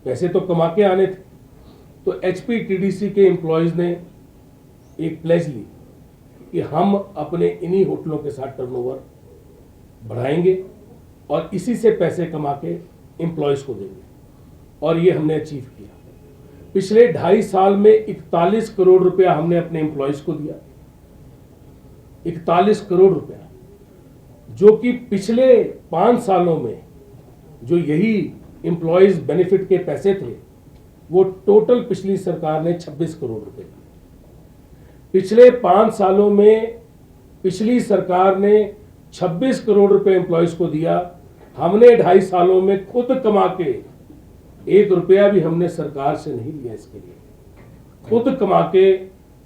पैसे तो कमा के आने थे। तो एचपीटीडीसी के एम्प्लॉयज़ ने एक प्लेज ली कि हम अपने इन्हीं होटलों के साथ टर्नओवर बढ़ाएंगे और इसी से पैसे कमा के एम्प्लॉयज़ को देंगे, और ये हमने अचीव किया। पिछले 2.5 साल में 41 करोड़ रुपया हमने अपने एम्प्लॉयज़ को दिया। 41 करोड़ रुपया, जो कि पिछले 5 सालों में जो यही एम्प्लॉयज़ बेनिफिट के पैसे थे वो टोटल पिछली सरकार ने 26 करोड़ रुपए दिए। पिछले 5 सालों में पिछली सरकार ने 26 करोड़ रुपए एम्प्लॉयज़ को दिया। हमने 2.5 सालों में खुद कमा के 1 रुपया भी हमने सरकार से नहीं लिया। इसके लिए खुद कमा के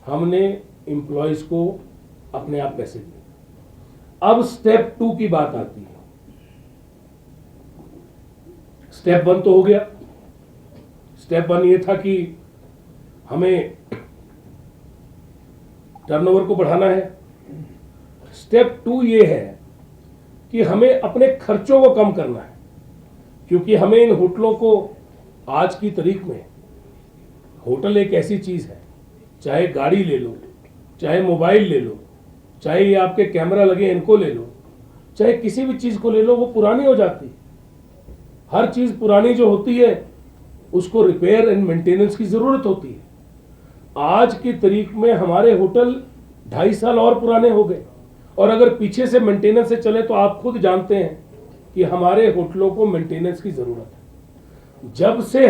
हमने एम्प्लॉयज़ को अपने आप पैसे दिए। अब स्टेप 2 की बात आती है। स्टेप 1 तो हो गया। स्टेप 1 ये था कि हमें टर्नओवर को बढ़ाना है। स्टेप 2 ये है कि हमें अपने खर्चों को कम करना है, क्योंकि हमें इन होटलों को आज की तारीख में, होटल एक ऐसी चीज है, चाहे गाड़ी ले लो, चाहे मोबाइल ले लो, चाहे ये आपके कैमरा लगे इनको ले लो, चाहे किसी भी चीज को ले लो, वो पुरानी हो जाती है। हर चीज पुरानी जो होती है उसको रिपेयर एंड मेंटेनेंस की जरूरत होती है। आज की तारीख में हमारे होटल 2.5 साल और पुराने हो गए, और अगर पीछे से मेंटेनेंस से चले तो आप खुद जानते हैं कि हमारे होटलों को मेंटेनेंस की जरूरत है। जब से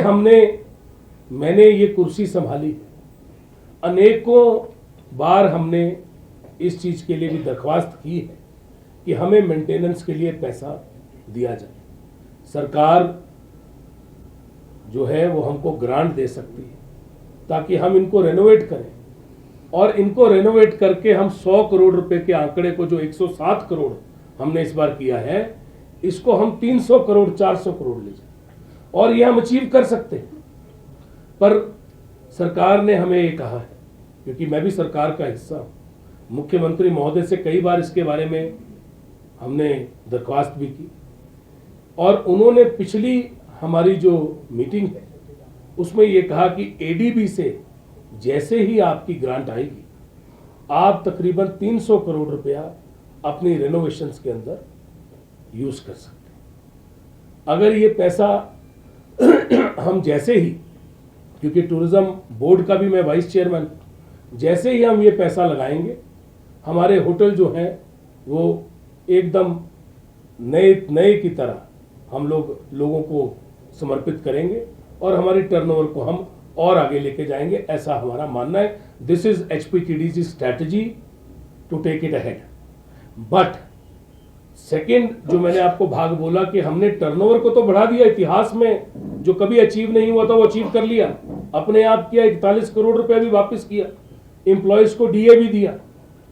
मैंने ये कुर्सी संभाली, अनेकों बार हमने इस चीज के लिए भी दरख्वास्त की है कि हमें मेंटेनेंस के लिए पैसा दिया जाए। सरकार जो है वो हमको ग्रांट दे सकती है ताकि हम इनको रेनोवेट करें, और इनको रेनोवेट करके हम 100 करोड़ रुपए के आंकड़े को, जो 107 करोड़ हमने इस बार किया है, इसको हम 300 करोड़ 400 करोड़ ले जाए, और ये हम अचीव कर सकते हैं। पर सरकार ने हमें ये कहा है, क्योंकि मैं भी सरकार का हिस्सा हूँ, मुख्यमंत्री महोदय से कई बार इसके बारे में हमने दरख्वास्त भी की, और उन्होंने पिछली हमारी जो मीटिंग है उसमें ये कहा कि एडीबी से जैसे ही आपकी ग्रांट आएगी, आप तकरीबन 300 करोड़ रुपया अपनी रेनोवेशंस के अंदर यूज कर सकते हैं। अगर ये पैसा हम जैसे ही, क्योंकि टूरिज्म बोर्ड का भी मैं वाइस चेयरमैन, जैसे ही हम ये पैसा लगाएंगे, हमारे होटल जो हैं वो एकदम नए की तरह हम लोगों को समर्पित करेंगे, और हमारी टर्नओवर को हम और आगे लेके जाएंगे, ऐसा हमारा मानना है। This is HPTDC strategy to take it ahead. But second, जो मैंने आपको भाग बोला कि हमने टर्नओवर को तो बढ़ा दिया, इतिहास में जो कभी अचीव नहीं हुआ था वो अचीव कर लिया, अपने आप किया। 41 करोड़ रुपया भी वापस किया, एम्प्लॉयज को डीए भी दिया,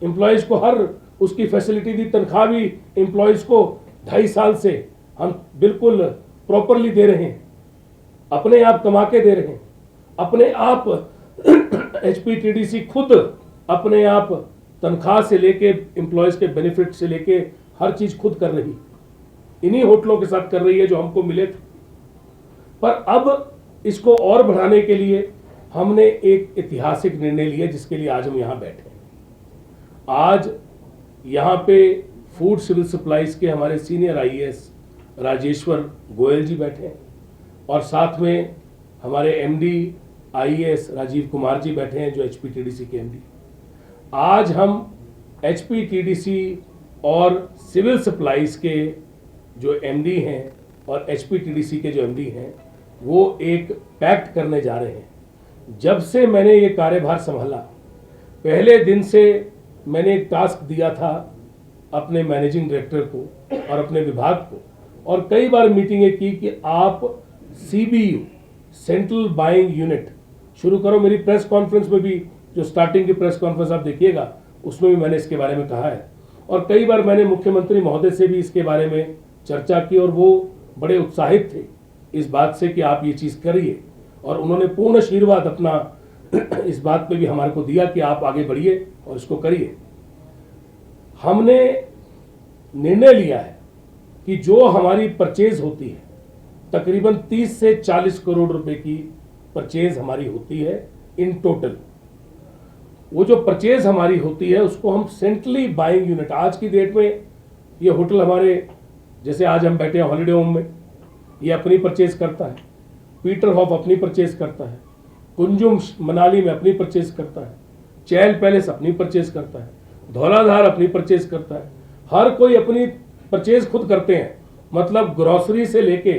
एम्प्लॉयज को हर उसकी फैसिलिटी दी, तनख्वाह भी एम्प्लॉयज को 2.5 साल से हम बिल्कुल प्रॉपरली दे रहे हैं, अपने आप कमा के दे रहे हैं, अपने आप एचपीटीडीसी खुद अपने आप तनख्वाह से लेके एम्प्लॉयज के बेनिफिट से लेके हर चीज खुद कर रही, इन्हीं होटलों के साथ कर रही है जो हमको मिले थे। पर अब इसको और बढ़ाने के लिए हमने एक ऐतिहासिक निर्णय लिया, जिसके लिए आज हम यहां बैठे हैं। आज यहां पे फूड सिविल सप्लाईज के हमारे सीनियर आईएएस राजेश्वर गोयल जी बैठे हैं, और साथ में हमारे एमडी आईएएस राजीव कुमार जी बैठे हैं, जो एचपीटीडीसी के एमडी। आज हम एचपीटीडीसी और सिविल सप्लाईज के जो एमडी हैं और एचपीटीडीसी के जो एमडी हैं, वो एक पैक्ट करने जा रहे हैं। जब से मैंने ये कार्यभार संभाला, पहले दिन से मैंने एक टास्क दिया था अपने मैनेजिंग डायरेक्टर को और अपने विभाग को, और कई बार मीटिंगें की कि आप सीबीयू, सेंट्रल बाइंग यूनिट शुरू करो। मेरी प्रेस कॉन्फ्रेंस में भी, जो स्टार्टिंग की प्रेस कॉन्फ्रेंस आप देखिएगा, उसमें भी मैंने इसके बारे में कहा है, और कई बार मैंने मुख्यमंत्री महोदय से भी इसके बारे में चर्चा की, और वो बड़े उत्साहित थे इस बात से कि आप ये चीज़ करिए, और उन्होंने पूर्ण आशीर्वाद अपना इस बात पे भी हमारे को दिया कि आप आगे बढ़िए और इसको करिए। हमने निर्णय लिया है कि जो हमारी परचेज होती है तकरीबन 30 से 40 करोड़ रुपए की परचेज हमारी होती है इन टोटल। वो जो परचेज हमारी होती है उसको हम सेंट्रली बाइंग यूनिट, आज की डेट में ये होटल हमारे, जैसे आज हम बैठे हैं हॉलीडे होम में, ये अपनी परचेज करता है, पीटर हॉफ अपनी परचेज करता है, कुंजुम मनाली में अपनी परचेज करता है, चैल पैलेस अपनी परचेज करता है, धौलाधार अपनी परचेज करता है। हर कोई अपनी परचेज खुद करते हैं। मतलब ग्रोसरी से लेके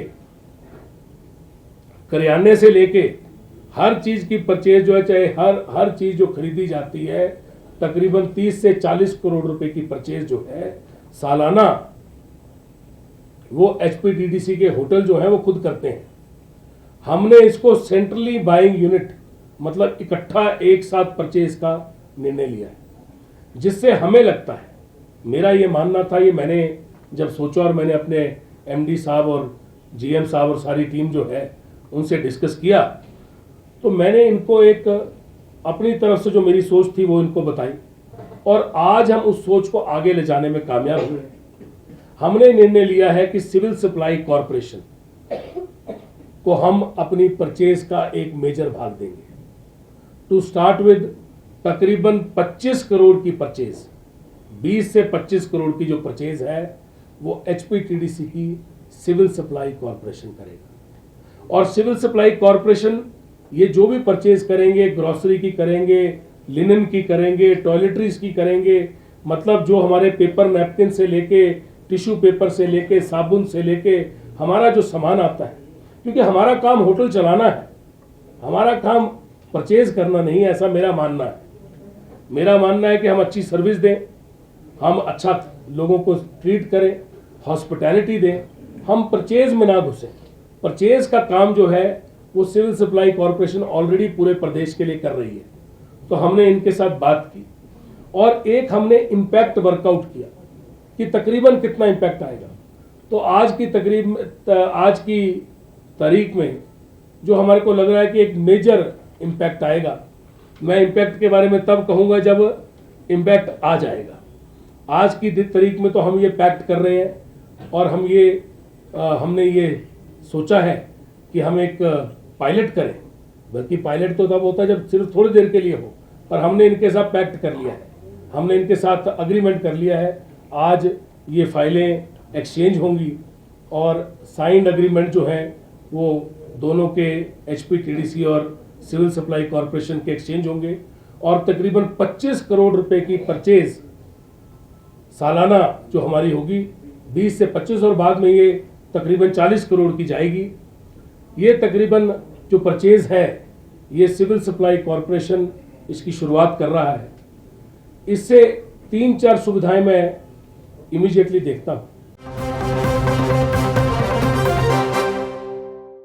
करियाने से लेके हर चीज की परचेज जो है, चाहे हर चीज जो खरीदी जाती है, तकरीबन 30 से 40 करोड़ रुपए की परचेज जो है सालाना, वो एचपीटीडीसी के होटल जो है वो खुद करते हैं। हमने इसको सेंट्रली बाइंग यूनिट, मतलब इकट्ठा एक साथ परचेज का निर्णय लिया है, जिससे हमें लगता है, मेरा ये मानना था, ये मैंने जब सोचा और मैंने अपने एमडी साहब और जीएम साहब और सारी टीम जो है उनसे डिस्कस किया, तो मैंने इनको एक अपनी तरफ से जो मेरी सोच थी वो इनको बताई, और आज हम उस सोच को आगे ले जाने में कामयाब हुए। हमने निर्णय लिया है कि सिविल सप्लाई कॉरपोरेशन को हम अपनी परचेज का एक मेजर भाग देंगे। टू स्टार्ट विद तकरीबन 25 करोड़ की परचेज, 20 से 25 करोड़ की जो परचेज है वो एचपीटीडीसी की सिविल सप्लाई कॉरपोरेशन करेगा। और सिविल सप्लाई कॉरपोरेशन ये जो भी परचेज करेंगे, ग्रोसरी की करेंगे, लिनन की करेंगे, टॉयलेटरीज की करेंगे, मतलब जो हमारे पेपर नैपकिन से लेके, टिश्यू पेपर से लेके, साबुन से लेके हमारा जो सामान आता है, क्योंकि हमारा काम होटल चलाना है, हमारा काम परचेज करना नहीं है, ऐसा मेरा मानना है। मेरा मानना है कि हम अच्छी सर्विस दें, हम अच्छा लोगों को ट्रीट करें, हॉस्पिटैलिटी दें, हम परचेज में ना घुसें। परचेज का काम जो है वो सिविल सप्लाई कॉरपोरेशन ऑलरेडी पूरे प्रदेश के लिए कर रही है। तो हमने इनके साथ बात की और एक हमने इम्पैक्ट वर्कआउट किया कि तकरीबन कितना इम्पैक्ट आएगा। तो आज की तारीख में जो हमारे को लग रहा है कि एक मेजर इम्पैक्ट आएगा। मैं इम्पैक्ट के बारे में तब कहूँगा जब इम्पैक्ट आ जाएगा। आज की तारीख में तो हम ये पैक्ट कर रहे हैं और हमने ये सोचा है कि हम एक पायलट करें, बल्कि पायलट तो तब होता है जब सिर्फ थोड़ी देर के लिए हो, पर हमने इनके साथ पैक्ट कर लिया है, हमने इनके साथ अग्रीमेंट कर लिया है। आज ये फाइलें एक्सचेंज होंगी और साइंड अग्रीमेंट जो है वो दोनों के एचपीटीडीसी और सिविल सप्लाई कॉरपोरेशन के एक्सचेंज होंगे और तकरीबन 25 करोड़ रुपए की परचेज सालाना जो हमारी होगी 20 से 25 और बाद में ये तकरीबन 40 करोड़ की जाएगी। ये तकरीबन जो परचेज है ये सिविल सप्लाई कॉरपोरेशन इसकी शुरुआत कर रहा है। इससे 3-4 सुविधाएं मैं इमीडिएटली देखता हूँ।